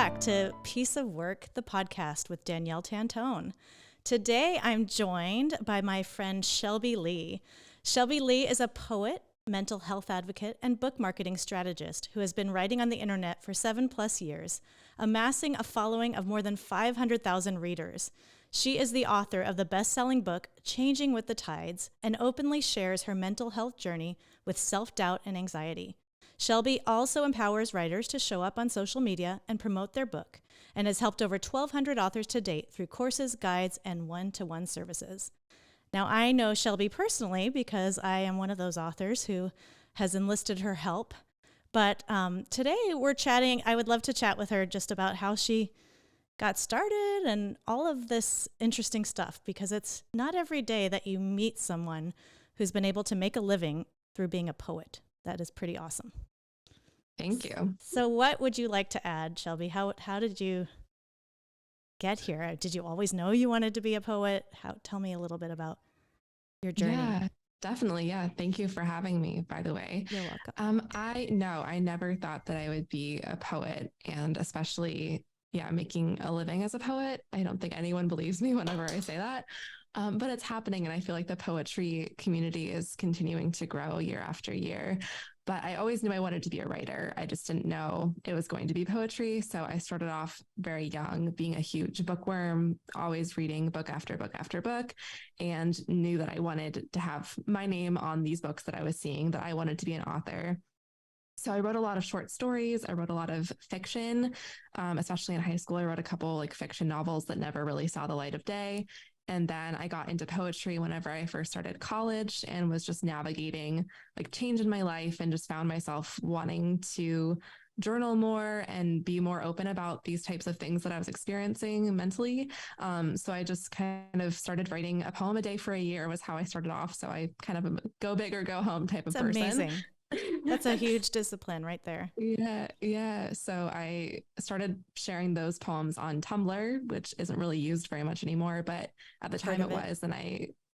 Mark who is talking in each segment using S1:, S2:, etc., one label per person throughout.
S1: back to Piece of Work, the podcast with Danielle Tantone. Today, I'm joined by my friend Shelby Leigh. Shelby Leigh is a poet, mental health advocate, and book marketing strategist who has been writing on the internet for 7+ years, amassing a following of more than 500,000 readers. She is the author of the best-selling book, Changing with the Tides, and openly shares her mental health journey with self-doubt and anxiety. Shelby also empowers writers to show up on social media and promote their book, and has helped over 1,200 authors to date through courses, guides, and one-to-one services. Now, I know Shelby personally because I am one of those authors who has enlisted her help. But today we're chatting. I would love to chat with her just about how she got started and all of this interesting stuff, because it's not every day that you meet someone who's been able to make a living through being a poet. That is pretty awesome.
S2: Thank you.
S1: So what would you like to add, Shelby? How did you get here? Did you always know you wanted to be a poet? Tell me a little bit about your journey.
S2: Yeah, definitely. Yeah. Thank you for having me, by the way.
S1: You're welcome.
S2: I never thought that I would be a poet, and especially, making a living as a poet. I don't think anyone believes me whenever I say that. But it's happening. And I feel like the poetry community is continuing to grow year after year. But I always knew I wanted to be a writer. I just didn't know it was going to be poetry. So I started off very young, being a huge bookworm, always reading book after book after book, and knew that I wanted to have my name on these books that I was seeing, that I wanted to be an author. So I wrote a lot of short stories. I wrote a lot of fiction, especially in high school. I wrote a couple fiction novels that never really saw the light of day. And then I got into poetry whenever I first started college, and was just navigating change in my life, and just found myself wanting to journal more and be more open about these types of things that I was experiencing mentally. So I just kind of started writing a poem a day for a year was how I started off. So I kind of am a go big or go home type of person.
S1: Amazing. That's a huge discipline right there.
S2: Yeah. So I started sharing those poems on Tumblr, which isn't really used very much anymore, but at the time it was. And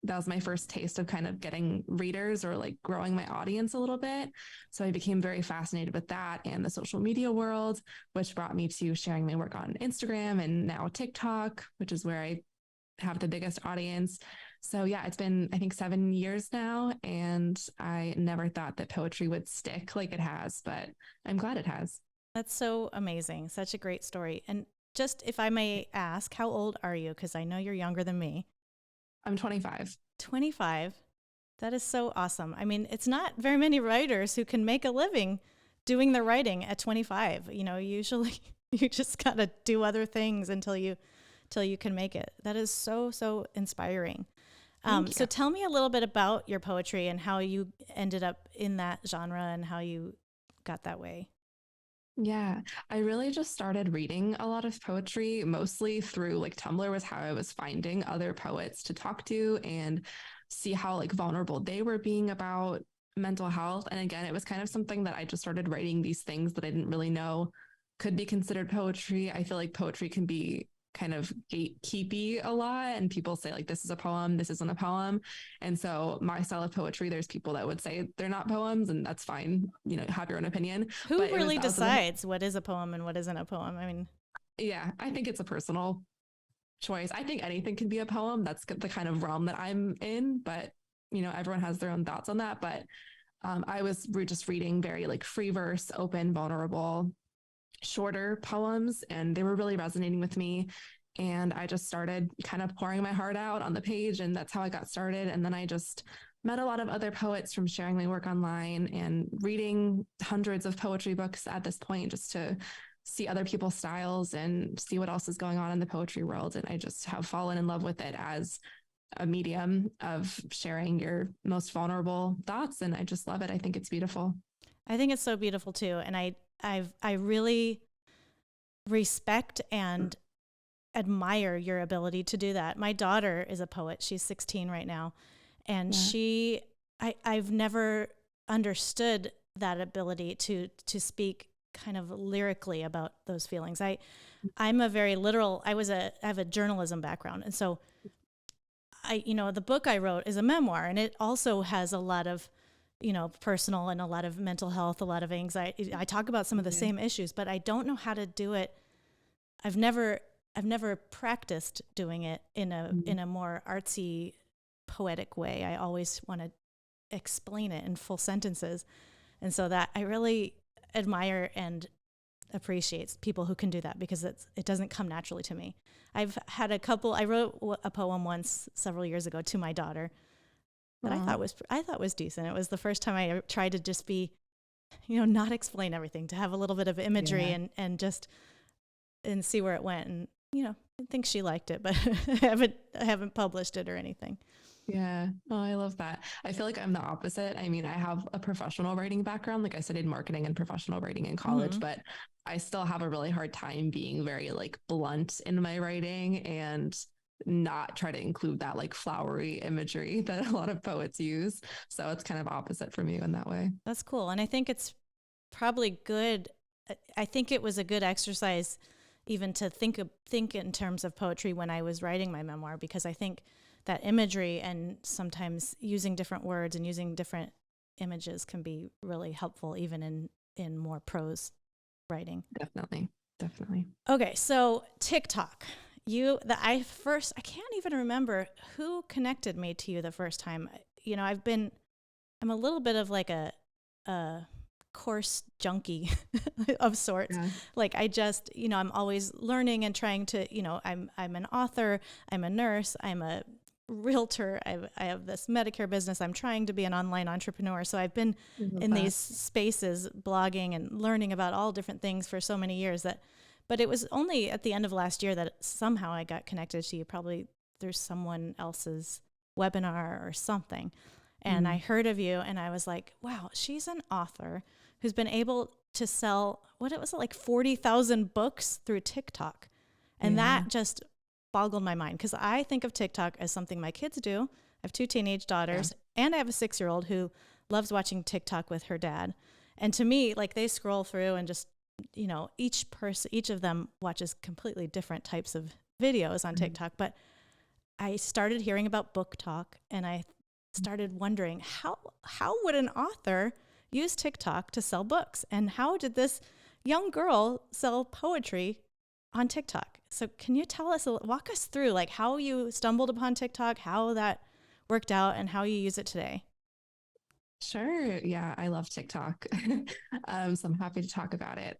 S2: that was my first taste of kind of getting readers, or growing my audience a little bit. So I became very fascinated with that and the social media world, which brought me to sharing my work on Instagram and now TikTok, which is where I have the biggest audience. So yeah, it's been, I think, 7 years now, and I never thought that poetry would stick like it has, but I'm glad it has.
S1: That's so amazing. Such a great story. And just if I may ask, how old are you? Because I know you're younger than me.
S2: I'm 25.
S1: 25. That is so awesome. I mean, it's not very many writers who can make a living doing their writing at 25. Usually you just got to do other things until you can make it. That is so inspiring. So tell me a little bit about your poetry and how you ended up in that genre and how you got that way.
S2: Yeah, I really just started reading a lot of poetry, mostly through Tumblr was how I was finding other poets to talk to and see how vulnerable they were being about mental health. And again, it was kind of something that I just started writing these things that I didn't really know could be considered poetry. I feel like poetry can be kind of gatekeepy a lot, and people say this is a poem, this isn't a poem. And so my style of poetry, there's people that would say they're not poems, and that's fine, have your own opinion.
S1: Who really decides what is a poem and what isn't a poem? I mean,
S2: yeah, I think it's a personal choice. I think anything can be a poem. That's the kind of realm that I'm in, but everyone has their own thoughts on that. But we're just reading very free verse, open, vulnerable, shorter poems, and they were really resonating with me. And I just started kind of pouring my heart out on the page, and that's how I got started. And then I just met a lot of other poets from sharing my work online and reading hundreds of poetry books at this point, just to see other people's styles and see what else is going on in the poetry world. And I just have fallen in love with it as a medium of sharing your most vulnerable thoughts. And I just love it. I think it's beautiful.
S1: I think it's so beautiful too. And I really respect and admire your ability to do that. My daughter is a poet. She's 16 right now. And I've never understood that ability to speak kind of lyrically about those feelings. I'm a very literal, I have a journalism background. And so the book I wrote is a memoir, and it also has a lot of personal and a lot of mental health, a lot of anxiety. I talk about some of the same issues, but I don't know how to do it I've never practiced doing it in a more artsy, poetic way. I always want to explain it in full sentences. And so that I really admire and appreciate people who can do that, because it doesn't come naturally to me. I've had I wrote a poem once several years ago to my daughter that I thought was decent. It was the first time I tried to just be, not explain everything, to have a little bit of imagery and just and see where it went. And I think she liked it, but I haven't published it or anything.
S2: Yeah. Oh, I love that. I feel like I'm the opposite. I mean, I have a professional writing background. Like I studied marketing and professional writing in college, but I still have a really hard time being very like blunt in my writing and not try to include that like flowery imagery that a lot of poets use. So it's kind of opposite from you in that way.
S1: That's cool. And I think it's probably good. I think it was a good exercise even to think in terms of poetry when I was writing my memoir, because I think that imagery and sometimes using different words and using different images can be really helpful even in more prose writing.
S2: Definitely.
S1: Okay, so TikTok. I can't even remember who connected me to you the first time. I'm a little bit of like a course junkie of sorts. Yeah. Like I just, I'm always learning and trying to, I'm an author, I'm a nurse, I'm a realtor, I have this Medicare business. I'm trying to be an online entrepreneur. So I've been in these spaces blogging and learning about all different things for so many years but it was only at the end of last year that somehow I got connected to you, probably through someone else's webinar or something. And I heard of you and I was like, wow, she's an author who's been able to sell, like 40,000 books through TikTok. And that just boggled my mind, because I think of TikTok as something my kids do. I have 2 teenage daughters and I have a 6-year-old who loves watching TikTok with her dad. And to me, like they scroll through and just, each of them watches completely different types of videos on TikTok. But I started hearing about book talk and I started wondering how would an author use TikTok to sell books, and how did this young girl sell poetry on TikTok? So can you walk us through like how you stumbled upon TikTok, how that worked out, and how you use it today?
S2: Sure. Yeah, I love TikTok. So I'm happy to talk about it.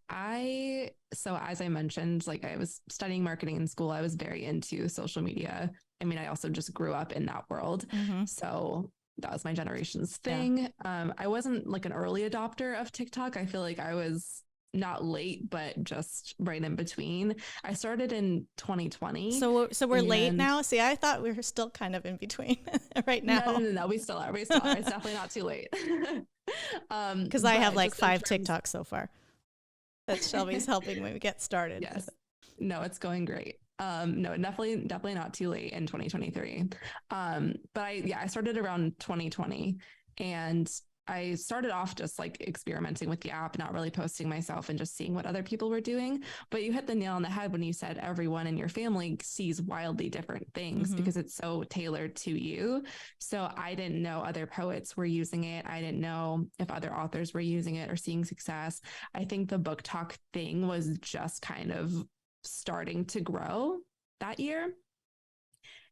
S2: So as I mentioned, like I was studying marketing in school, I was very into social media. I mean, I also just grew up in that world. So that was my generation's thing. Yeah. I wasn't like an early adopter of TikTok. I feel like I was not late, but just right in between. I started in 2020.
S1: So we're late now. See, I thought we were still kind of in between right now.
S2: No. We still are. It's definitely not too late.
S1: Because I have like 5 TikToks so far that Shelby's helping me get started.
S2: Yes. No, it's going great. No, definitely not too late in 2023. But I started around 2020, and I started off just like experimenting with the app, not really posting myself and just seeing what other people were doing. But you hit the nail on the head when you said everyone in your family sees wildly different things because it's so tailored to you. So I didn't know other poets were using it. I didn't know if other authors were using it or seeing success. I think the book talk thing was just kind of starting to grow that year.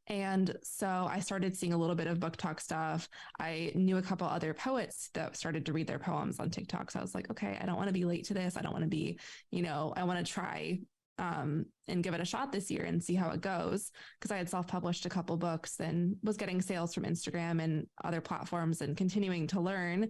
S2: And so I started seeing a little bit of book talk stuff. I knew a couple other poets that started to read their poems on TikTok. So I was like, okay, I don't want to be late to this. I don't want to be, I want to try and give it a shot this year and see how it goes. Because I had self-published a couple books and was getting sales from Instagram and other platforms and continuing to learn.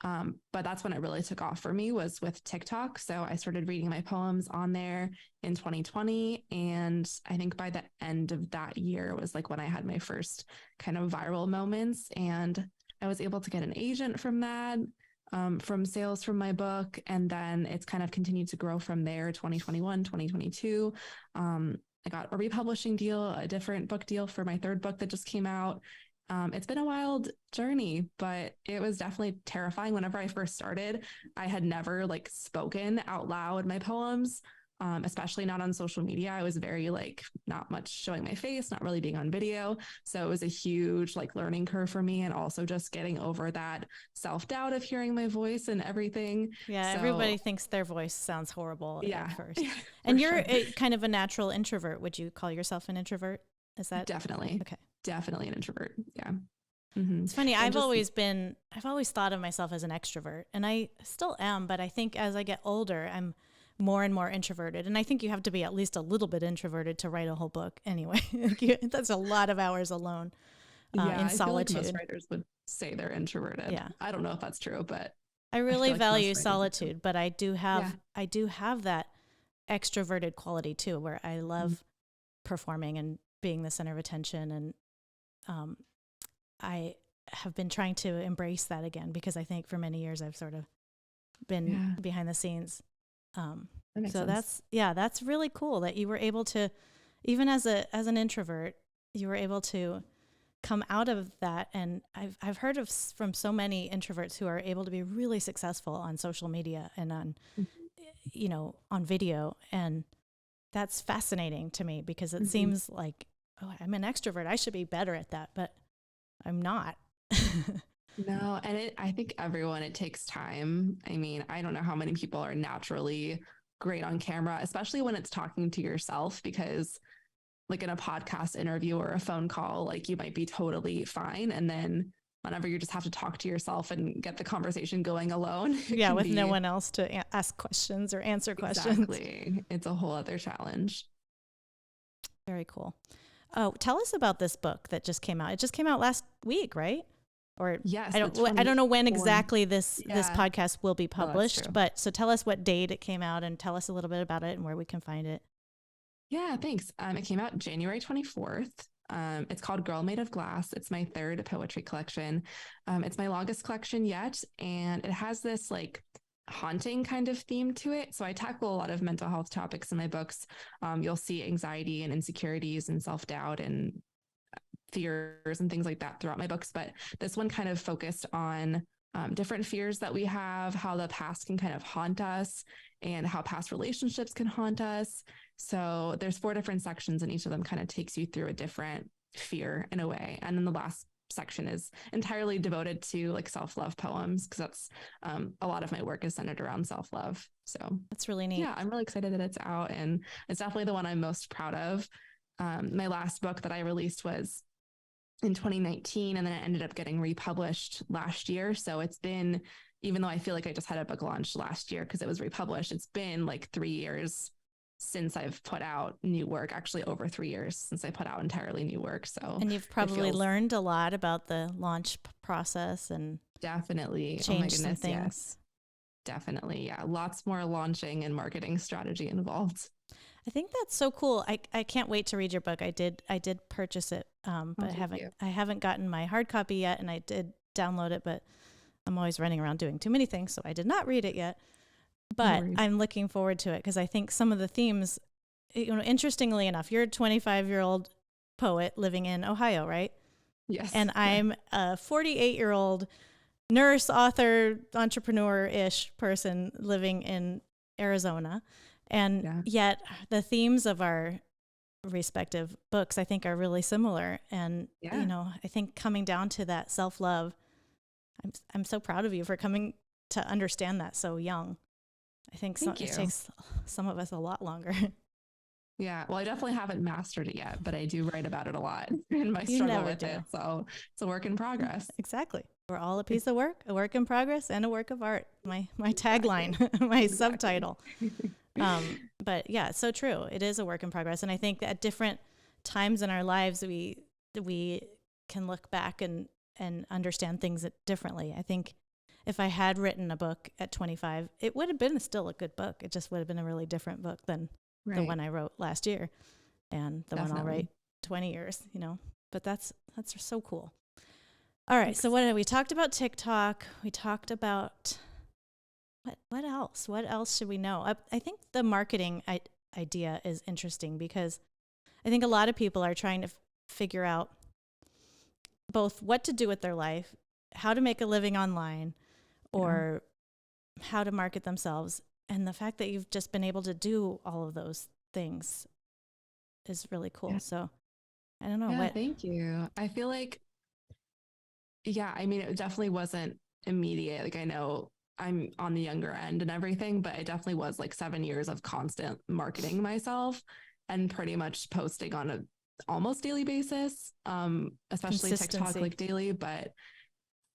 S2: But that's when it really took off for me, was with TikTok. So I started reading my poems on there in 2020. And I think by the end of that year was like when I had my first kind of viral moments. And I was able to get an agent from that, from sales from my book. And then it's kind of continued to grow from there, 2021, 2022. I got a republishing deal, a different book deal for my 3rd book that just came out. It's been a wild journey, but it was definitely terrifying. Whenever I first started, I had never like spoken out loud my poems. especially not on social media. I was very like not much showing my face, not really being on video. So it was a huge like learning curve for me. And also just getting over that self-doubt of hearing my voice and everything.
S1: Yeah,
S2: So
S1: everybody thinks their voice sounds horrible at
S2: yeah,
S1: first.
S2: for
S1: And you're
S2: sure.
S1: kind of a natural introvert. Would you call yourself an introvert? Is that
S2: Definitely,
S1: okay?
S2: definitely an introvert. Yeah. Mm-hmm.
S1: It's funny.
S2: And just,
S1: I've always thought of myself as an extrovert, and I still am, but I think as I get older, I'm more and more introverted. And I think you have to be at least a little bit introverted to write a whole book anyway. That's a lot of hours alone
S2: yeah,
S1: in
S2: I feel like most
S1: solitude.
S2: writers would say they're introverted.
S1: Yeah.
S2: I don't know if that's true, but
S1: I
S2: I
S1: really
S2: feel like most
S1: value
S2: writers do.
S1: solitude, but
S2: Yeah.
S1: I do have that extroverted quality too, where I
S2: Mhm.
S1: love performing and being the center of attention. And um, I have been trying to embrace that again because I think for many years I've sort of been
S2: Yeah.
S1: behind the scenes. Um,
S2: That makes
S1: so
S2: sense.
S1: that's really cool that you were able to, even as an introvert, you were able to come out of that. And I've heard from so many introverts who are able to be really successful on social media and on, on video. And that's fascinating to me because it
S2: Mm-hmm.
S1: seems like, oh, I'm an extrovert. I should be better at that, but I'm not.
S2: No, and I think everyone, it takes time. I mean, I don't know how many people are naturally great on camera, especially when it's talking to yourself, because like in a podcast interview or a phone call, like you might be totally fine. And then whenever you just have to talk to yourself and get the conversation going alone, it
S1: Yeah,
S2: can
S1: with no
S2: be
S1: one else to ask questions or answer questions.
S2: exactly, it's a whole other challenge.
S1: Very cool. Oh, tell us about this book that just came out. It just came out last week, right? Or
S2: Yes, the
S1: I don't know when
S2: 24th.
S1: exactly this
S2: Yeah.
S1: podcast will be
S2: Oh, that's
S1: published,
S2: true.
S1: but so tell us what date it came out and tell us a little bit about it and where we can find it.
S2: Yeah, thanks. It came out January 24th. It's called Girl Made of Glass. It's my third poetry collection. It's my longest collection yet. And it has this like haunting kind of theme to it. So I tackle a lot of mental health topics in my books. You'll see anxiety and insecurities and self doubt and fears and things like that throughout my books. But this one kind of focused on different fears that we have, how the past can kind of haunt us, and how past relationships can haunt us. So there's 4 different sections, and each of them kind of takes you through a different fear in a way. And then the last section is entirely devoted to like self-love poems because that's a lot of my work is centered around self-love. So
S1: That's really neat.
S2: yeah, I'm really excited that it's out, and it's definitely the one I'm most proud of. My last book that I released was in 2019, and then it ended up getting republished last year. So it's been, even though I feel like I just had a book launch last year because it was republished, it's been like 3 years since I've put out new work, actually over 3 years since I put out entirely new work. So
S1: And you've
S2: it
S1: probably
S2: feels
S1: learned a lot about the launch process and
S2: definitely, oh my
S1: changed some
S2: goodness,
S1: things.
S2: yes, definitely. Yeah, lots more launching and marketing strategy involved.
S1: I think that's so cool. I can't wait to read your book. I did purchase it, but
S2: Thank you.
S1: I haven't gotten my hard copy yet, and I did download it, but I'm always running around doing too many things, so I did not read it yet.
S2: No
S1: But
S2: worries.
S1: I'm looking forward to it because I think some of the themes, interestingly enough, you're a 25-year-old poet living in Ohio, right?
S2: Yes.
S1: And
S2: Yeah.
S1: I'm a 48-year-old nurse, author, entrepreneur-ish person living in Arizona. And
S2: Yeah.
S1: yet the themes of our respective books, I think, are really similar. And,
S2: Yeah.
S1: I think coming down to that self-love, I'm so proud of you for coming to understand that so young. I think
S2: Thank
S1: it
S2: you.
S1: takes some of us a lot longer.
S2: Yeah, well, I definitely haven't mastered it yet, but I do write about it a lot in my
S1: You
S2: struggle
S1: never
S2: with
S1: do.
S2: it. So it's a work in progress.
S1: Exactly. We're all a piece of work, a work in progress, and a work of art. My tagline,
S2: Exactly.
S1: my
S2: Exactly.
S1: subtitle. But yeah, it's so true. It is a work in progress, and I think at different times in our lives, we can look back and understand things differently. I think if I had written a book at 25, it would have been still a good book. It just would have been a really different book than the
S2: Right.
S1: one I wrote last year, and the one I'll
S2: Definitely.
S1: write 20 years. But that's so cool. All right.
S2: Thanks.
S1: So we talked about TikTok. We talked about what else? What else should we know? I think the marketing idea is interesting because I think a lot of people are trying to figure out both what to do with their life, how to make a living online,
S2: Yeah.
S1: or how to market themselves. And the fact that you've just been able to do all of those things is really cool.
S2: Yeah.
S1: So I don't know
S2: Yeah,
S1: what.
S2: thank you. I feel like, yeah, I mean, it definitely wasn't immediate. Like, I know I'm on the younger end and everything, but it definitely was like 7 years of constant marketing myself and pretty much posting on a almost daily basis, especially TikTok like daily. But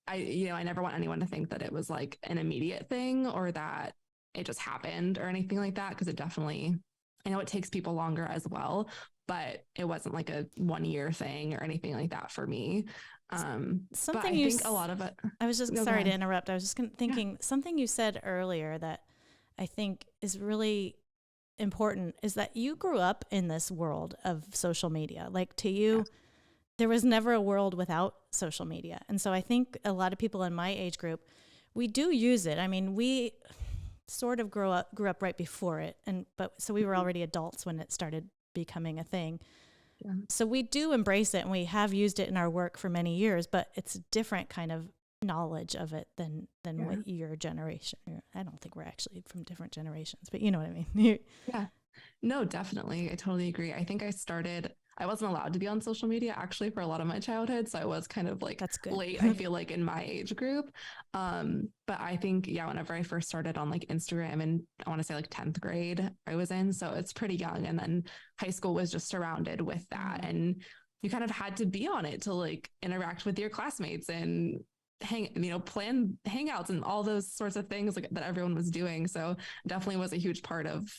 S2: I never want anyone to think that it was like an immediate thing or that it just happened or anything like that. Cause it definitely, I know it takes people longer as well, but it wasn't like a 1 year thing or anything like that for me. But I think a lot of it.
S1: I was just
S2: No,
S1: sorry to interrupt. I was just thinking something you said earlier that I think is really important is that you grew up in this world of social media. Like to you, there was never a world without social media. And so I think a lot of people in my age group, we do use it. I mean, we sort of grew up right before it. So we were already adults when it started becoming a thing. Yeah. So we do embrace it and we have used it in our work for many years, but it's a different kind of knowledge of it than what your generation. I don't think we're actually from different generations, but you know what I mean?
S2: Yeah. No, definitely. I totally agree. I think I wasn't allowed to be on social media actually for a lot of my childhood. So I was kind of like
S1: That's good.
S2: late, I feel like in my age group. But I think, whenever I first started on like Instagram and I want to say like 10th grade I was in, so it's pretty young. And then high school was just surrounded with that. And you kind of had to be on it to like interact with your classmates and plan hangouts and all those sorts of things like that everyone was doing. So definitely was a huge part of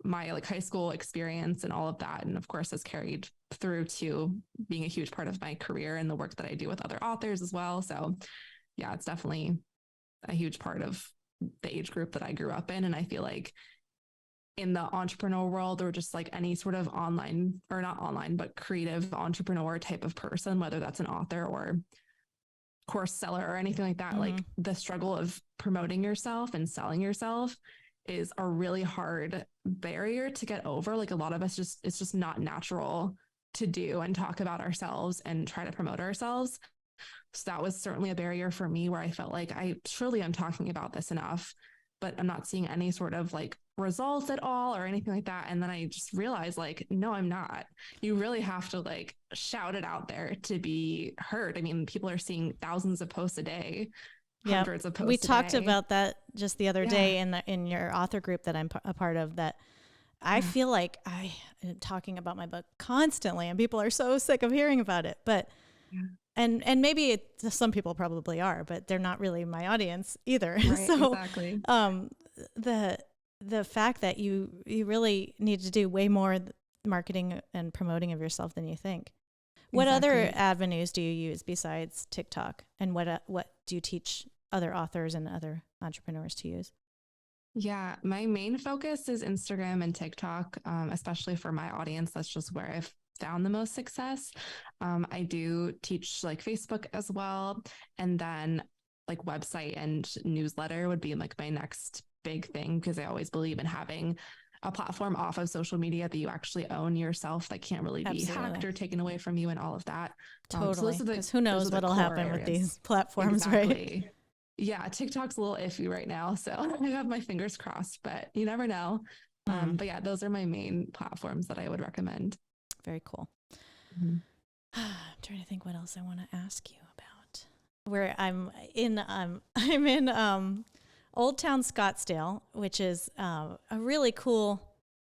S2: my like high school experience and all of that. And of course has carried through to being a huge part of my career and the work that I do with other authors as well. So yeah, it's definitely a huge part of the age group that I grew up in. And I feel like in the entrepreneur world or just like any sort of online or not online, but creative entrepreneur type of person, whether that's an author or course seller or anything like that, like the struggle of promoting yourself and selling yourself is a really hard barrier to get over. Like a lot of us it's just not natural to do and talk about ourselves and try to promote ourselves. So that was certainly a barrier for me where I felt like I'm talking about this enough, but I'm not seeing any sort of like results at all or anything like that. And then I just realized like, no, I'm not. You really have to like shout it out there to be heard. I mean, people are seeing thousands of posts a day. Hundreds of posts.
S1: We talked about that just the other day in your author group that I'm a part of, that I feel like I am talking about my book constantly and people are so sick of hearing about it, but and maybe some people probably are, but they're not really my audience either.
S2: Right,
S1: so
S2: exactly.
S1: The fact that you really need to do way more marketing and promoting of yourself than you think. What other avenues do you use besides TikTok? And what do you teach other authors and other entrepreneurs to use?
S2: Yeah, my main focus is Instagram and TikTok, especially for my audience. That's just where I've found the most success. I do teach like Facebook as well. And then like website and newsletter would be like my next big thing, because I always believe in having a platform off of social media that you actually own yourself, that can't really be hacked or taken away from you and all of that.
S1: Totally. Because who knows what'll happen with these platforms, right?
S2: Yeah, TikTok's a little iffy right now, so I have my fingers crossed, but you never know. But yeah, those are my main platforms that I would recommend.
S1: Very cool. I'm trying to think what else I want to ask you about. Where I'm in Old Town Scottsdale, which is a really cool,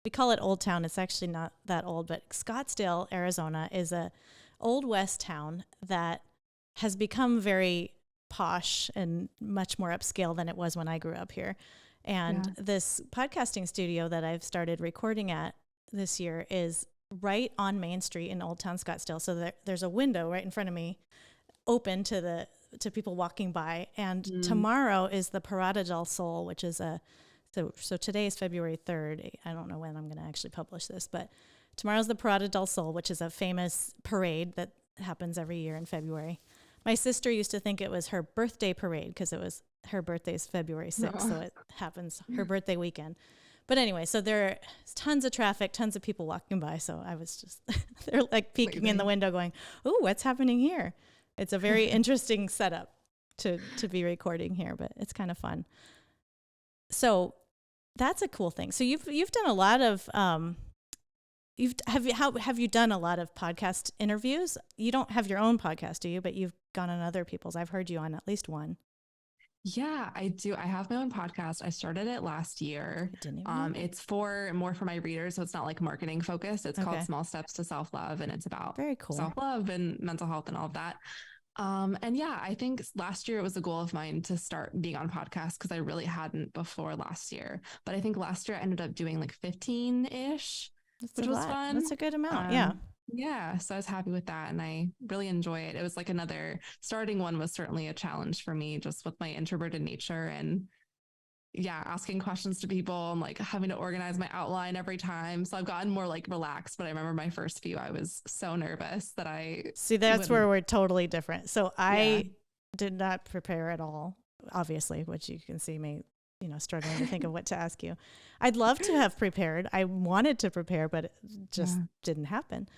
S1: we call it Old Town. It's actually not that old, but Scottsdale, Arizona is a old West town that has become very posh and much more upscale than it was when I grew up here. And this podcasting studio that I've started recording at this year is right on Main Street in Old Town Scottsdale. So there's a window right in front of me open to people walking by. And tomorrow is the Parada del Sol, which is so today is February 3rd. I don't know when I'm going to actually publish this, but tomorrow's the Parada del Sol, which is a famous parade that happens every year in February. My sister used to think it was her birthday parade because it was her birthday's February 6th. So it happens her birthday weekend. But anyway, so there's tons of traffic, tons of people walking by. So I was just, they're like peeking in the window going, "Ooh, what's happening here?" It's a very interesting setup to be recording here, but it's kind of fun. So That's a cool thing. So you've done a lot of have you done a lot of podcast interviews? You don't have your own podcast, do you? But you've gone on other people's. I've heard you on at least one.
S2: Yeah, I do. I have my own podcast. I started it last year.
S1: I didn't even know that.
S2: It's more for my readers, so it's not like marketing focused. It's called
S1: Okay.
S2: Small Steps to Self-Love, and it's about
S1: Very cool.
S2: self-love and mental health and all of that. And yeah, I think last year it was a goal of mine to start being on podcasts because I really hadn't before last year. But I think last year I ended up doing like 15-ish,
S1: That's
S2: which
S1: a
S2: was
S1: lot.
S2: fun.
S1: That's a good amount. Yeah.
S2: Yeah. So I was happy with that and I really enjoy it. It was like another starting one was certainly a challenge for me just with my introverted nature and yeah, asking questions to people and like having to organize my outline every time. So I've gotten more like relaxed, but I remember my first few, I was so nervous that I
S1: see, that's where we're totally different. So I did not prepare at all, obviously, which you can see me, struggling to think of what to ask you. I'd love to have prepared. I wanted to prepare, but it just didn't happen.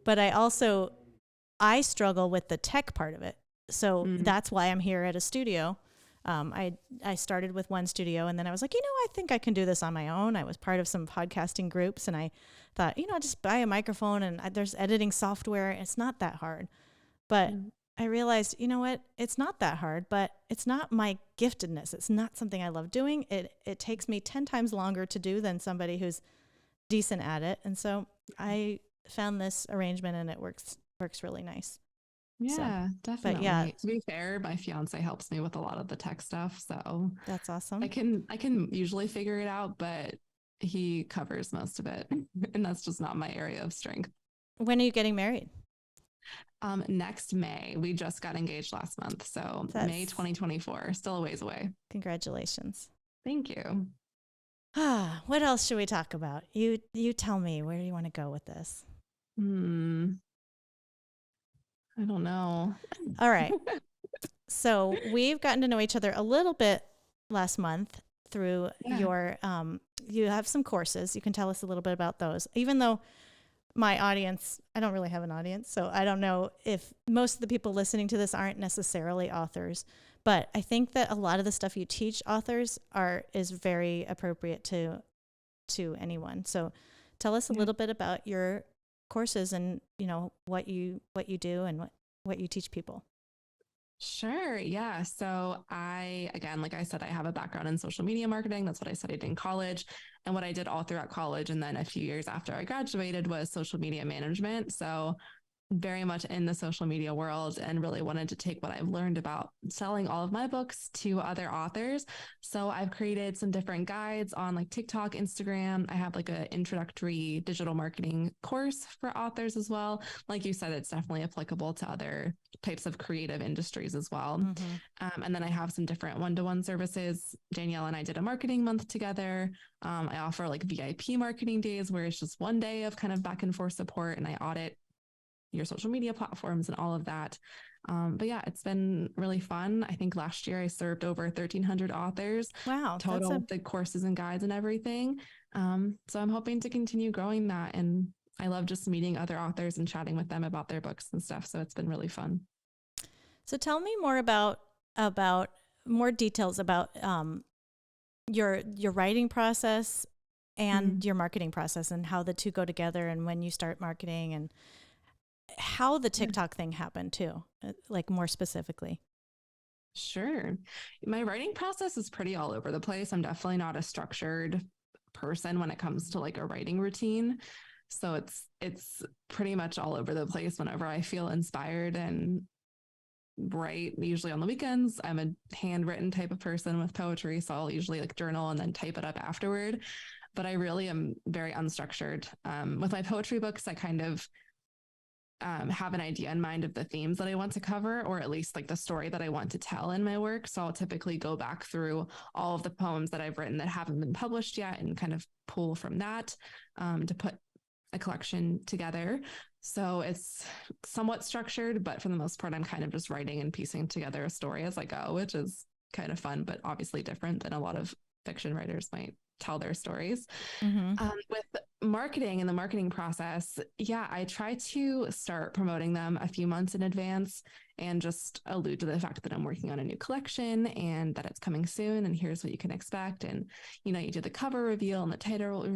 S1: But I struggle with the tech part of it. So that's why I'm here at a studio. I started with one studio and then I was like, I think I can do this on my own. I was part of some podcasting groups and I thought, just buy a microphone and there's editing software. It's not that hard. But I realized, what? It's not that hard, but it's not my giftedness. It's not something I love doing. It takes me 10 times longer to do than somebody who's decent at it. And so I found this arrangement and it works really nice.
S2: Yeah,
S1: so,
S2: definitely.
S1: But yeah,
S2: to be fair, my fiance helps me with a lot of the tech stuff, so
S1: that's awesome.
S2: I can usually figure it out, but he covers most of it, and that's just not my area of strength.
S1: When are you getting married?
S2: Next May. We just got engaged last month, so May 2024. Still a ways away.
S1: Congratulations.
S2: Thank you.
S1: What else should we talk about? You tell me. Where do you want to go with this?
S2: I don't know.
S1: All right. So we've gotten to know each other a little bit last month through your, you have some courses. You can tell us a little bit about those, even though my audience, I don't really have an audience. So I don't know if most of the people listening to this aren't necessarily authors, but I think that a lot of the stuff you teach authors is very appropriate to anyone. So tell us a little bit about your courses and what you do and what you teach people.
S2: Sure. Yeah. So again, like I said, I have a background in social media marketing. That's what I studied in college. And what I did all throughout college and then a few years after I graduated was social media management. So very much in the social media world and really wanted to take what I've learned about selling all of my books to other authors. So I've created some different guides on like TikTok, Instagram. I have like an introductory digital marketing course for authors as well. Like you said, it's definitely applicable to other types of creative industries as well. And then I have some different one-to-one services. Danielle and I did a marketing month together. I offer like VIP marketing days where it's just one day of kind of back and forth support and I audit your social media platforms and all of that. But yeah, it's been really fun. I think last year I served over 1,300 authors.
S1: Wow.
S2: Total the courses and guides and everything. So I'm hoping to continue growing that. And I love just meeting other authors and chatting with them about their books and stuff. So it's been really fun.
S1: So tell me more about more details about your writing process and your marketing process and how the two go together and when you start marketing and how the TikTok thing happened too, like more specifically.
S2: Sure. My writing process is pretty all over the place. I'm definitely not a structured person when it comes to like a writing routine. So it's pretty much all over the place whenever I feel inspired and write. Usually on the weekends. I'm a handwritten type of person with poetry. So I'll usually like journal and then type it up afterward. But I really am very unstructured. With my poetry books, I kind of have an idea in mind of the themes that I want to cover, or at least like the story that I want to tell in my work. So I'll typically go back through all of the poems that I've written that haven't been published yet and kind of pull from that to put a collection together. So it's somewhat structured, but for the most part, I'm kind of just writing and piecing together a story as I go, which is kind of fun, but obviously different than a lot of fiction writers might tell their stories. With marketing and the marketing process, yeah, I try to start promoting them a few months in advance and just allude to the fact that I'm working on a new collection and that it's coming soon and here's what you can expect. And, you do the cover reveal and the title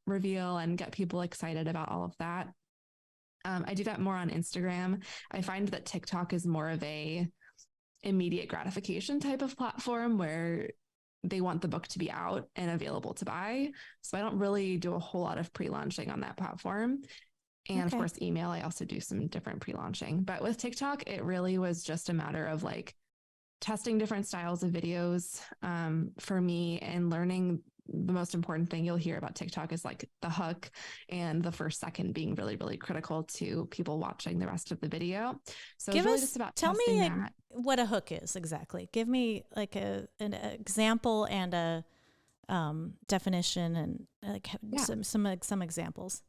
S2: reveal and get people excited about all of that. I do that more on Instagram. I find that TikTok is more of a immediate gratification type of platform where they want the book to be out and available to buy. So I don't really do a whole lot of pre-launching on that platform. And of course, email, I also do some different pre-launching. But with TikTok, it really was just a matter of like testing different styles of videos for me and learning. The most important thing you'll hear about TikTok is like the hook and the first second being really, really critical to people watching the rest of the video. So it's really just about testing that.
S1: What a hook is exactly. Give me like an example and a definition and like some examples.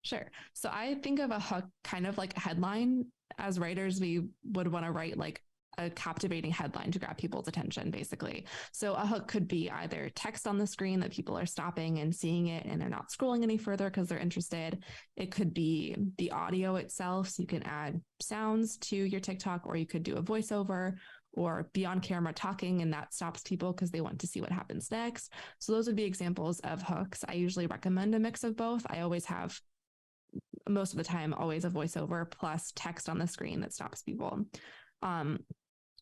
S2: Sure. So I think of a hook kind of like a headline. As writers, we would want to write like a captivating headline to grab people's attention, basically. So a hook could be either text on the screen that people are stopping and seeing it and they're not scrolling any further because they're interested. It could be the audio itself. So you can add sounds to your TikTok, or you could do a voiceover or be on camera talking, and that stops people because they want to see what happens next. So those would be examples of hooks. I usually recommend a mix of both. I always have, most of the time, always a voiceover plus text on the screen that stops people.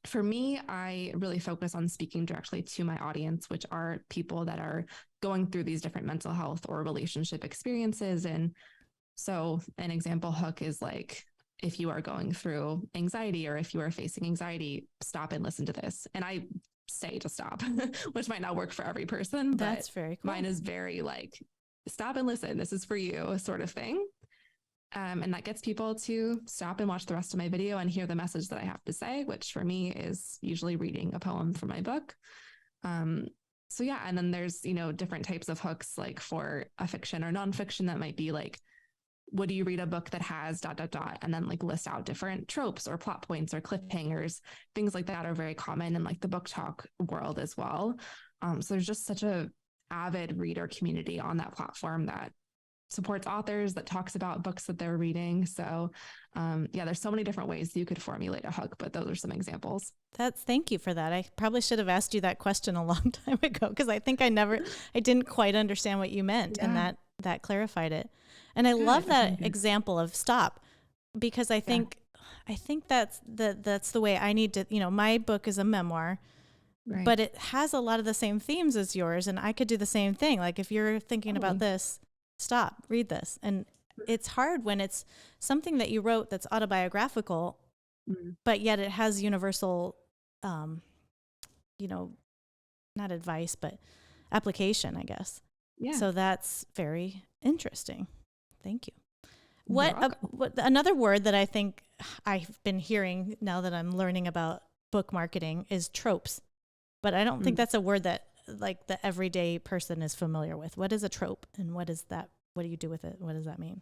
S2: For me, I really focus on speaking directly to my audience, which are people that are going through these different mental health or relationship experiences. And so an example hook is like, if you are going through anxiety or if you are facing anxiety, stop and listen to this. And I say to stop, which might not work for every person.
S1: That's very cool.
S2: Mine is very like, stop and listen. This is for you sort of thing. And that gets people to stop and watch the rest of my video and hear the message that I have to say, which for me is usually reading a poem from my book. So yeah, and then there's, different types of hooks, like for a fiction or nonfiction that might be like, would you read a book that has ... and then like list out different tropes or plot points or cliffhangers. Things like that are very common in like the book talk world as well. So there's just such a avid reader community on that platform that supports authors, that talks about books that they're reading. So there's so many different ways you could formulate a hook, but those are some examples.
S1: Thank you for that. I probably should have asked you that question a long time ago, because I think I didn't quite understand what you meant, and that clarified it. And I love that example of stop, because I think that's the way I need to, my book is a memoir, right, but it has a lot of the same themes as yours. And I could do the same thing. Like if you're thinking about this, stop, read this. And it's hard when it's something that you wrote that's autobiographical, but yet it has universal, not advice, but application, I guess. Yeah. So that's very interesting. Thank you. What another word that I think I've been hearing now that I'm learning about book marketing is tropes, but I don't think that's a word that like the everyday person is familiar with. What is a trope, and what is that? What do you do with it? What does that mean?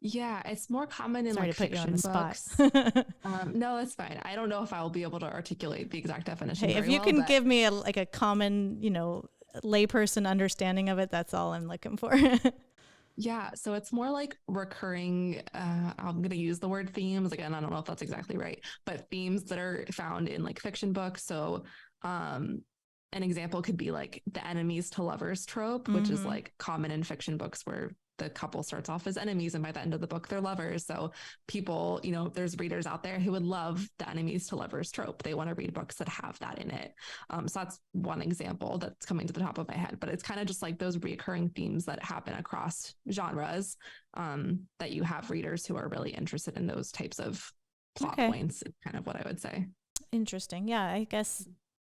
S2: Yeah, it's more common in
S1: Sorry
S2: like
S1: to put you on the
S2: books. No, that's fine. I don't know if I'll be able to articulate the exact definition.
S1: Hey, if you can give me a common, layperson understanding of it, that's all I'm looking for.
S2: Yeah, so it's more like recurring, I'm going to use the word themes. Again, I don't know if that's exactly right, but themes that are found in like fiction books. So an example could be like the enemies to lovers trope, which is like common in fiction books where the couple starts off as enemies and by the end of the book, they're lovers. So people, there's readers out there who would love the enemies to lovers trope. They want to read books that have that in it. So that's one example that's coming to the top of my head, but it's kind of just like those recurring themes that happen across genres, that you have readers who are really interested in those types of plot points, is kind of what I would say.
S1: Interesting. Yeah, I guess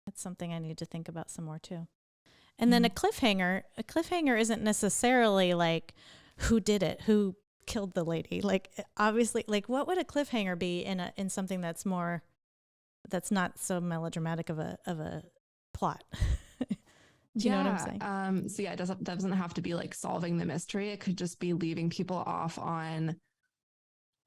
S1: that's something I need to think about some more too. And then a cliffhanger isn't necessarily like who did it, who killed the lady. Like obviously, like what would a cliffhanger be in something that's not so melodramatic of a plot? Do you know what I'm saying?
S2: So yeah, it doesn't have to be like solving the mystery. It could just be leaving people off on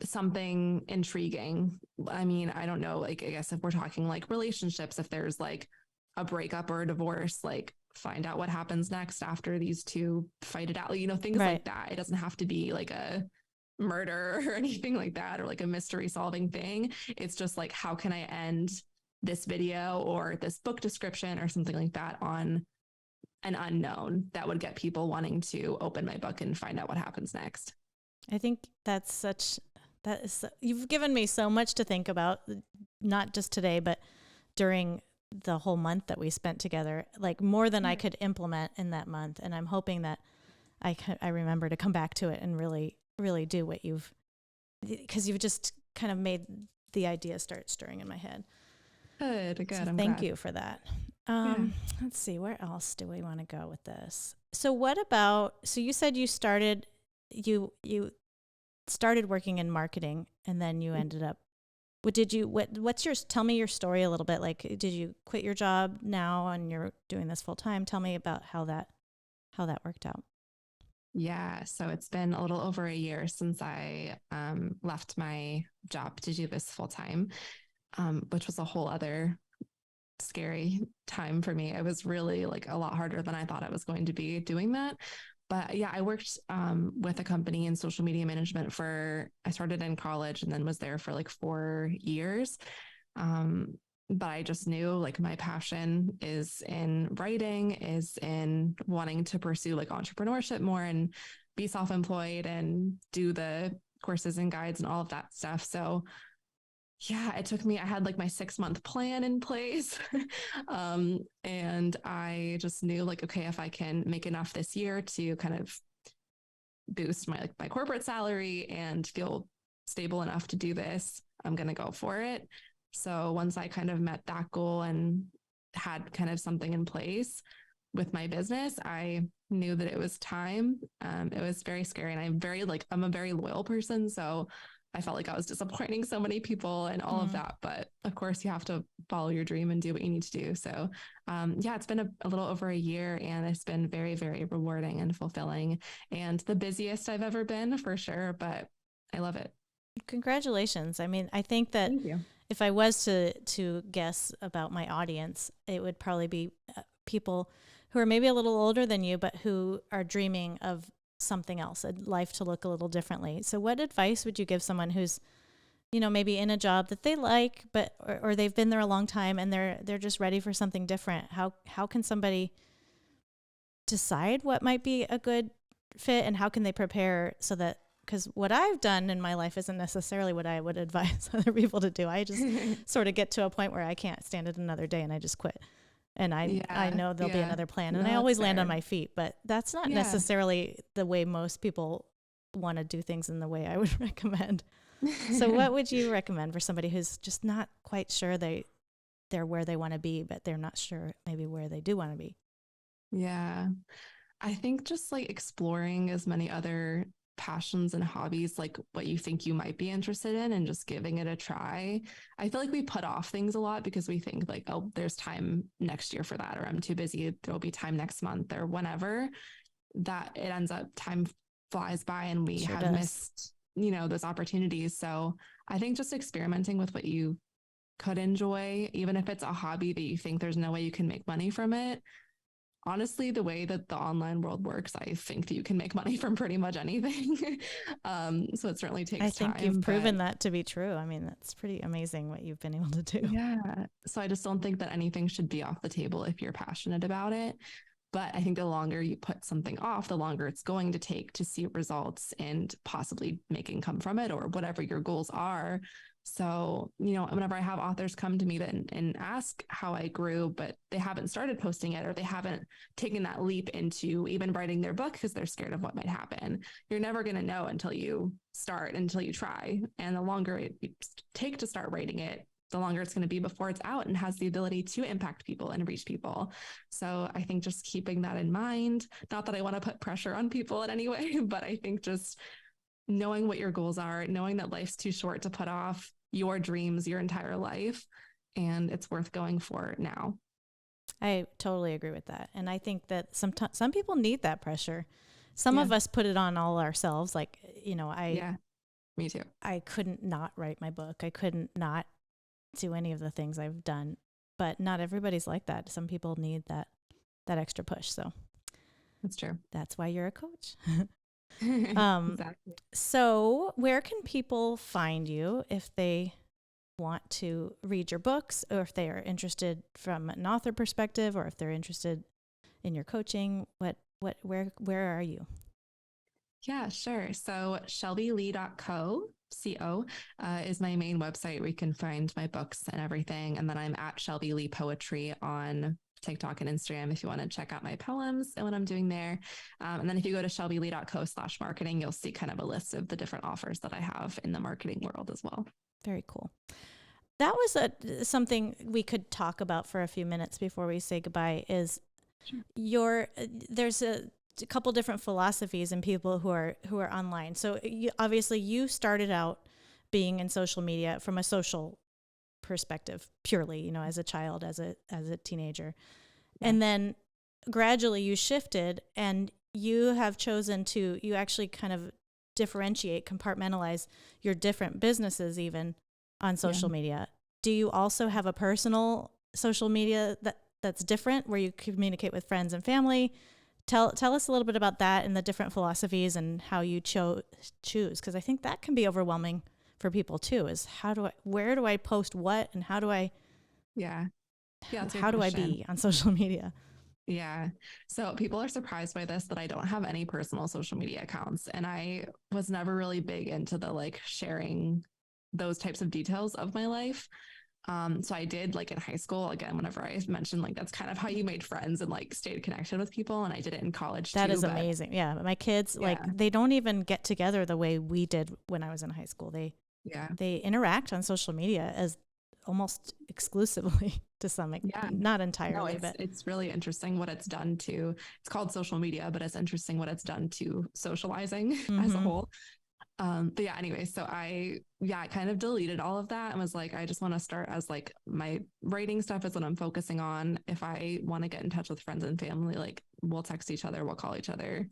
S2: something intriguing. I mean, I don't know, like I guess if we're talking like relationships, if there's like a breakup or a divorce, like find out what happens next after these two fight it out, things
S1: Right.
S2: like that. It doesn't have to be like a murder or anything like that, or like a mystery solving thing. It's just like, how can I end this video or this book description or something like that on an unknown that would get people wanting to open my book and find out what happens next.
S1: I think you've given me so much to think about, not just today, but during the whole month that we spent together, like more than I could implement in that month. And I'm hoping that I remember to come back to it and really, really do what because you've just kind of made the idea start stirring in my head.
S2: Good.
S1: So
S2: I'm
S1: thank
S2: glad.
S1: you for that. Let's see, where else do we want to go with this? So you said you started working in marketing, and then you ended up, tell me your story a little bit. Like, did you quit your job now and you're doing this full time? Tell me about how that worked out.
S2: Yeah. So it's been a little over a year since I left my job to do this full time, which was a whole other scary time for me. It was really like a lot harder than I thought it was going to be doing that. But yeah, I worked with a company in social media management I started in college and then was there for like 4 years. But I just knew like my passion is in writing, is in wanting to pursue like entrepreneurship more and be self-employed and do the courses and guides and all of that stuff. So yeah, I had like my 6-month plan in place. And I just knew like, okay, if I can make enough this year to kind of boost my corporate salary and feel stable enough to do this, I'm going to go for it. So once I kind of met that goal and had kind of something in place with my business, I knew that it was time. It was very scary, and I'm a very loyal person. So I felt like I was disappointing so many people and all of that. But of course, you have to follow your dream and do what you need to do. So it's been a little over a year, and it's been very, very rewarding and fulfilling, and the busiest I've ever been for sure. But I love it.
S1: Congratulations. I mean, I think that if I was to guess about my audience, it would probably be people who are maybe a little older than you, but who are dreaming of something else, a life to look a little differently. So what advice would you give someone who's, maybe in a job that they like, but or they've been there a long time and they're just ready for something different? How can somebody decide what might be a good fit, and how can they prepare so that, because what I've done in my life isn't necessarily what I would advise other people to do. I just sort of get to a point where I can't stand it another day and I just quit. And I know there'll be another plan, and I always land on my feet, but that's not necessarily the way most people want to do things in the way I would recommend. So what would you recommend for somebody who's just not quite sure they're where they want to be, but they're not sure maybe where they do want to be?
S2: Yeah. I think just like exploring as many other passions and hobbies, like what you think you might be interested in, and just giving it a try. I feel like we put off things a lot because we think like, oh, there's time next year for that, or I'm too busy, there'll be time next month or whenever. That it ends up, time flies by and we have missed, those opportunities. So I think just experimenting with what you could enjoy, even if it's a hobby that you think there's no way you can make money from it. Honestly, the way that the online world works, I think that you can make money from pretty much anything. So it certainly takes time.
S1: I think you've proven that to be true. I mean, that's pretty amazing what you've been able to do.
S2: Yeah. So I just don't think that anything should be off the table if you're passionate about it. But I think the longer you put something off, the longer it's going to take to see results and possibly make income from it, or whatever your goals are. So, whenever I have authors come to me and ask how I grew, but they haven't started posting it, or they haven't taken that leap into even writing their book because they're scared of what might happen, you're never going to know until you start, until you try. And the longer it take to start writing it, the longer it's going to be before it's out and has the ability to impact people and reach people. So I think just keeping that in mind, not that I want to put pressure on people in any way, but I think just knowing what your goals are, knowing that life's too short to put off your dreams your entire life, and it's worth going for now.
S1: I totally agree with that. And I think that some people need that pressure. Some of us put it on all ourselves. Like,
S2: me too.
S1: I couldn't not write my book. I couldn't not do any of the things I've done, but not everybody's like that. Some people need that that extra push. So
S2: That's true.
S1: that's why you're a coach.
S2: Exactly.
S1: So where can people find you if they want to read your books, or if they are interested from an author perspective, or if they're interested in your coaching? Where are you?
S2: Yeah, sure. So shelbyleigh.co, is my main website where you can find my books and everything. And then I'm at Shelby Leigh Poetry on TikTok and Instagram if you want to check out my poems and what I'm doing there. And then if you go to shelbyleigh.co/marketing, you'll see kind of a list of the different offers that I have in the marketing world as well.
S1: Very cool. That was something we could talk about for a few minutes before we say goodbye. Is there's a couple different philosophies in people who are online. So obviously you started out being in social media from a social perspective purely, as a child, as a teenager. Yeah. And then gradually you shifted, and you have chosen to, you actually kind of differentiate, compartmentalize your different businesses even on social media. Do you also have a personal social media that's different, where you communicate with friends and family? Tell us a little bit about that and the different philosophies and how you choose, because I think that can be overwhelming for people too, is where do I post what, and how do I be on social media?
S2: Yeah. So people are surprised by this, that I don't have any personal social media accounts. And I was never really big into the sharing those types of details of my life. So I did in high school, again, whenever I mentioned that's kind of how you made friends and stayed connected with people. And I did it in college too.
S1: That is amazing. Yeah. My kids, they don't even get together the way we did when I was in high school. They interact on social media as almost exclusively to some extent, not entirely.
S2: No,
S1: but
S2: it's really interesting what it's done to, it's called social media, but it's interesting what it's done to socializing as a whole. But yeah, anyway, so I kind of deleted all of that and was I just want to start as my writing stuff is what I'm focusing on. If I want to get in touch with friends and family, we'll text each other, we'll call each other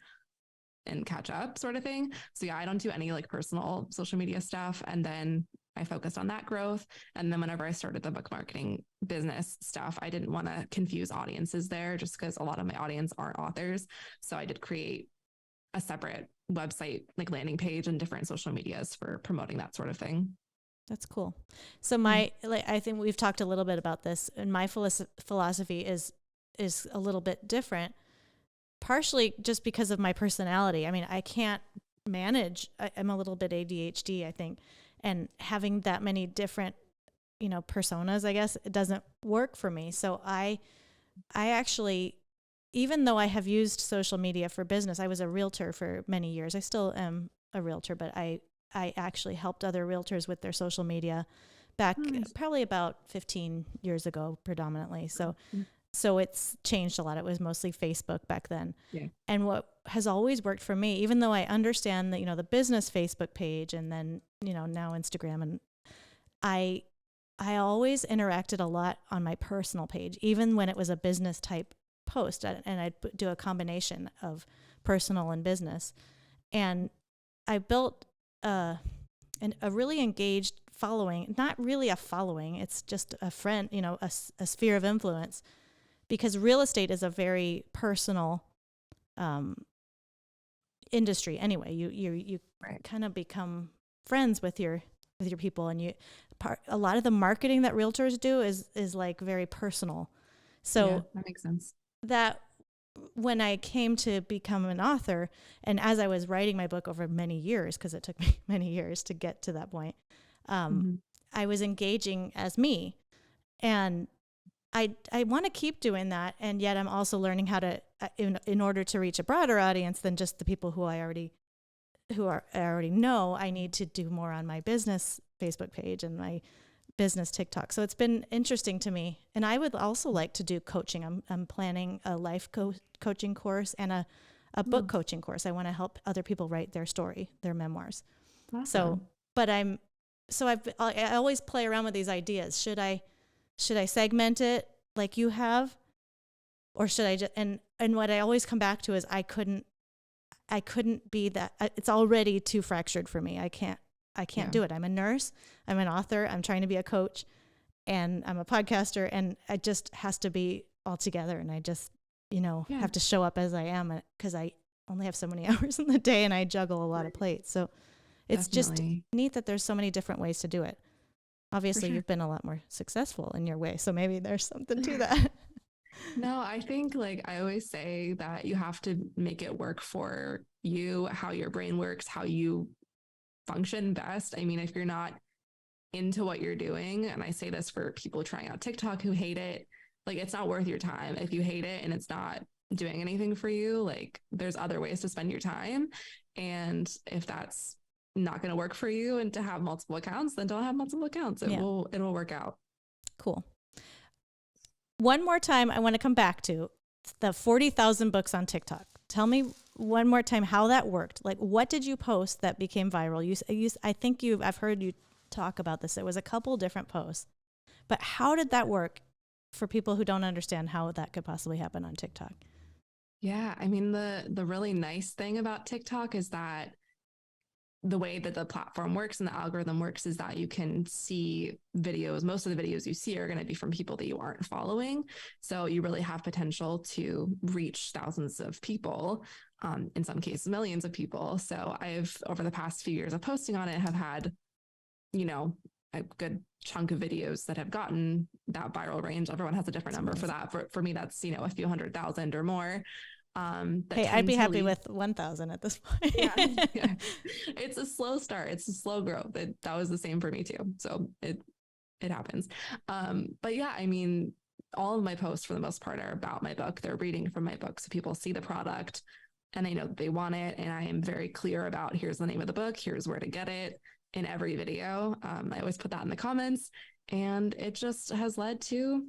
S2: and catch up, sort of thing. So yeah, I don't do any personal social media stuff. And then I focused on that growth. And then whenever I started the book marketing business stuff, I didn't want to confuse audiences there, just because a lot of my audience aren't authors. So I did create a separate website, landing page, and different social medias for promoting that sort of thing.
S1: That's cool. So I think we've talked a little bit about this, and my philosophy is a little bit different, partially just because of my personality. I mean, I can't manage, I'm a little bit ADHD, I think, and having that many different, personas, I guess, it doesn't work for me. So I actually, even though I have used social media for business, I was a realtor for many years. I still am a realtor, but I actually helped other realtors with their social media back probably about 15 years ago, predominantly. So it's changed a lot. It was mostly Facebook back then. Yeah. And what has always worked for me, even though I understand that, the business Facebook page and then, now Instagram, and I always interacted a lot on my personal page, even when it was a business type post, and I'd do a combination of personal and business. And I built a really engaged following, not really a following, it's just a friend, a sphere of influence, because real estate is a very personal industry anyway. You kind of become friends with your people, and a lot of the marketing that realtors do is very personal. So
S2: that makes sense.
S1: That when I came to become an author, and as I was writing my book over many years, because it took me many years to get to that point, I was engaging as me, and I want to keep doing that, and yet I'm also learning how to, in order to reach a broader audience than just the people who I already know, I need to do more on my business Facebook page and my business TikTok. So it's been interesting to me. And I would also like to do coaching. I'm planning a life coaching course and a book coaching course. I want to help other people write their story, their memoirs. Awesome. I always play around with these ideas. Should I segment it like you have, or should I just, and what I always come back to is I couldn't be that. It's already too fractured for me. I can't do it. I'm a nurse, I'm an author, I'm trying to be a coach, and I'm a podcaster, and it just has to be all together. And
S2: Yeah,
S1: have to show up as I am, because I only have so many hours in the day and I juggle a lot of plates. So it's just
S2: definitely.
S1: neat that there's so many different ways to do it.
S2: For
S1: Obviously,
S2: sure.
S1: you've been a lot more successful in your way. So maybe there's something to that.
S2: No, I think like I always say that you have to make it work for you, how your brain works, how you function best. I mean, if you're not into what you're doing, and I say this for people trying out TikTok who hate it, like it's not worth your time. If you hate it and it's not doing anything for you, like there's other ways to spend your time. And if that's not going to work for you and to have multiple accounts, then don't have multiple accounts.
S1: Yeah.
S2: It'll work out.
S1: Cool. One more time, I want to come back to the 40,000 books on TikTok. Tell me one more time how that worked. Like, what did you post that became viral? I've heard you talk about this. It was a couple different posts, but how did that work for people who don't understand how that could possibly happen on TikTok?
S2: Yeah, I mean the really nice thing about TikTok is that the way that the platform works and the algorithm works is that you can see videos. Most of the videos you see are going to be from people that you aren't following. So you really have potential to reach thousands of people, in some cases, millions of people. So I've, over the past few years of posting on it, have had, a good chunk of videos that have gotten that viral range. Everyone has a different
S1: That's
S2: number for
S1: amazing.
S2: that. For me, that's, a few 100,000 or more. That
S1: Hey, I'd
S2: tend
S1: be
S2: to
S1: happy
S2: lead.
S1: with 1,000 at this point.
S2: Yeah, yeah. It's a slow start. It's a slow growth. That was the same for me too. So it happens. But yeah, I mean, all of my posts for the most part are about my book. They're reading from my book, so people see the product and they know that they want it. And I am very clear about here's the name of the book, here's where to get it in every video. I always put that in the comments, and it just has led to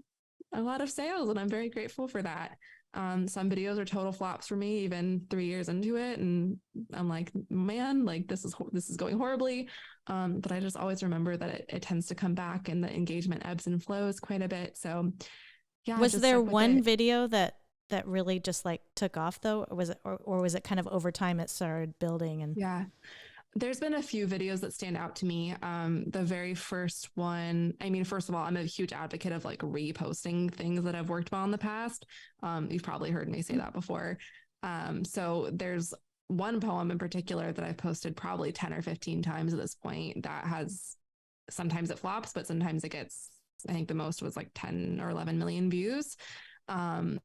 S2: a lot of sales, and I'm very grateful for that. Some videos are total flops for me, even 3 years into it, and I'm like, man, like this is going horribly. But I just always remember that it tends to come back, and the engagement ebbs and flows quite a bit. So yeah, I
S1: Was
S2: just
S1: there
S2: stuck with
S1: one
S2: it.
S1: video that really just like took off though? Or was it kind of over time it started building and
S2: Yeah. There's been a few videos that stand out to me. The very first one, I mean, first of all, I'm a huge advocate of like reposting things that have worked well in the past. You've probably heard me say that before. So there's one poem in particular that I've posted probably 10 or 15 times at this point that has, sometimes it flops, but sometimes it gets, I think the most was like 10 or 11 million views. Um,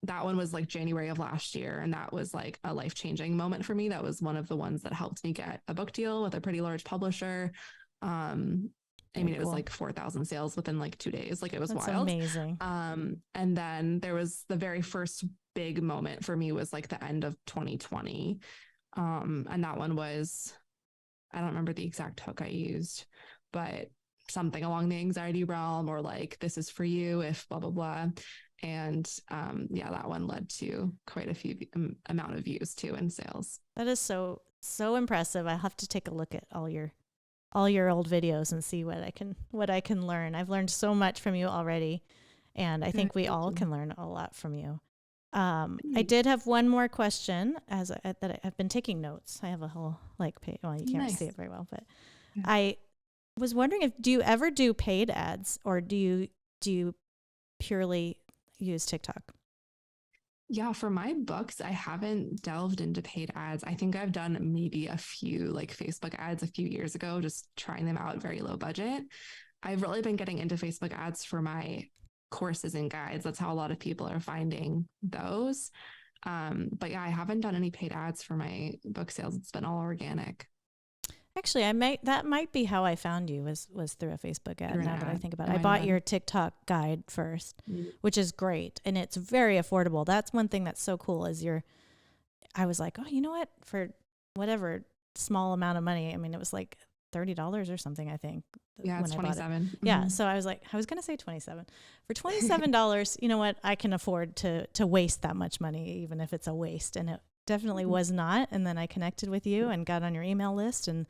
S2: that one was like January of last year. And that was like a life changing moment for me. That was one of the ones that helped me get a book deal with a pretty large publisher. Um, I
S1: very
S2: mean, it was
S1: cool?
S2: like 4,000 sales within like 2 days. Like it was
S1: That's
S2: wild.
S1: amazing.
S2: And then there was the very first big moment for me was like the end of 2020. And that one was, I don't remember the exact hook I used, but something along the anxiety realm, or like, this is for you if blah, blah, blah. And yeah, that one led to quite a few amount of views too in sales.
S1: That is so impressive. I have to take a look at all your old videos and see what I can learn. I've learned so much from you already, and I
S2: Yeah,
S1: think we
S2: thank
S1: all
S2: you.
S1: can learn a lot from you. I
S2: Thanks.
S1: did have one more question that I've been taking notes. I have a whole like page. Well, you can't see
S2: Nice.
S1: it very well, but
S2: Yeah.
S1: I was wondering if do you ever do paid ads or do you purely use TikTok?
S2: Yeah, for my books, I haven't delved into paid ads. I think I've done maybe a few like Facebook ads a few years ago, just trying them out very low budget. I've really been getting into Facebook ads for my courses and guides. That's how a lot of people are finding those. But yeah, I haven't done any paid ads for my book sales. It's been all organic
S1: Actually, that might be how I found you was through a Facebook ad.
S2: through an
S1: Now that I
S2: ad.
S1: think about
S2: It
S1: it, I
S2: might have
S1: bought your
S2: been.
S1: TikTok guide first,
S2: Mm.
S1: which is great, and it's very affordable. That's one thing that's so cool is I was like, oh, you know what? For whatever small amount of money, I mean, it was like $30 or something, I think,
S2: Yeah, it's
S1: when I bought it.
S2: 27.
S1: Yeah, so I was like, I was gonna say 27. For $27, you know what? I can afford to waste that much money, even if it's a waste, and it definitely was not. And then I connected with you and got on your email list, and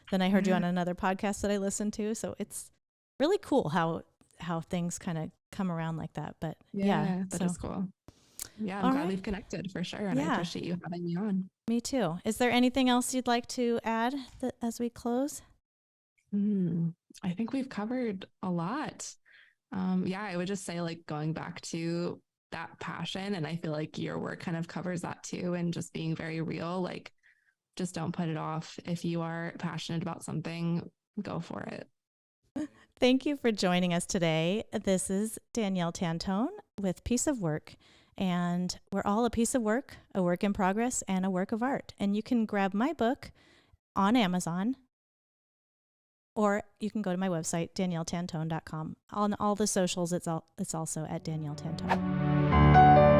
S1: then I heard you
S2: Yeah,
S1: on another podcast that I listened to. So it's really cool how things kind of come around like that. But yeah,
S2: yeah, that
S1: so
S2: is cool. Yeah, I'm
S1: all
S2: glad
S1: right,
S2: we've connected for sure. And I
S1: yeah,
S2: appreciate you having me on.
S1: me too. Is there anything else you'd like to add as we close?
S2: Hmm. I think we've covered a lot. Yeah, I would just say like going back to that passion. And I feel like your work kind of covers that too. And just being very real, like, just don't put it off. If you are passionate about something, go for it.
S1: Thank you for joining us today. This is Danielle Tantone with Piece of Work, and we're all a piece of work, a work in progress, and a work of art. And you can grab my book on Amazon, or you can go to my website, danielletantone.com. On all the socials, it's also at Danielle Tantone.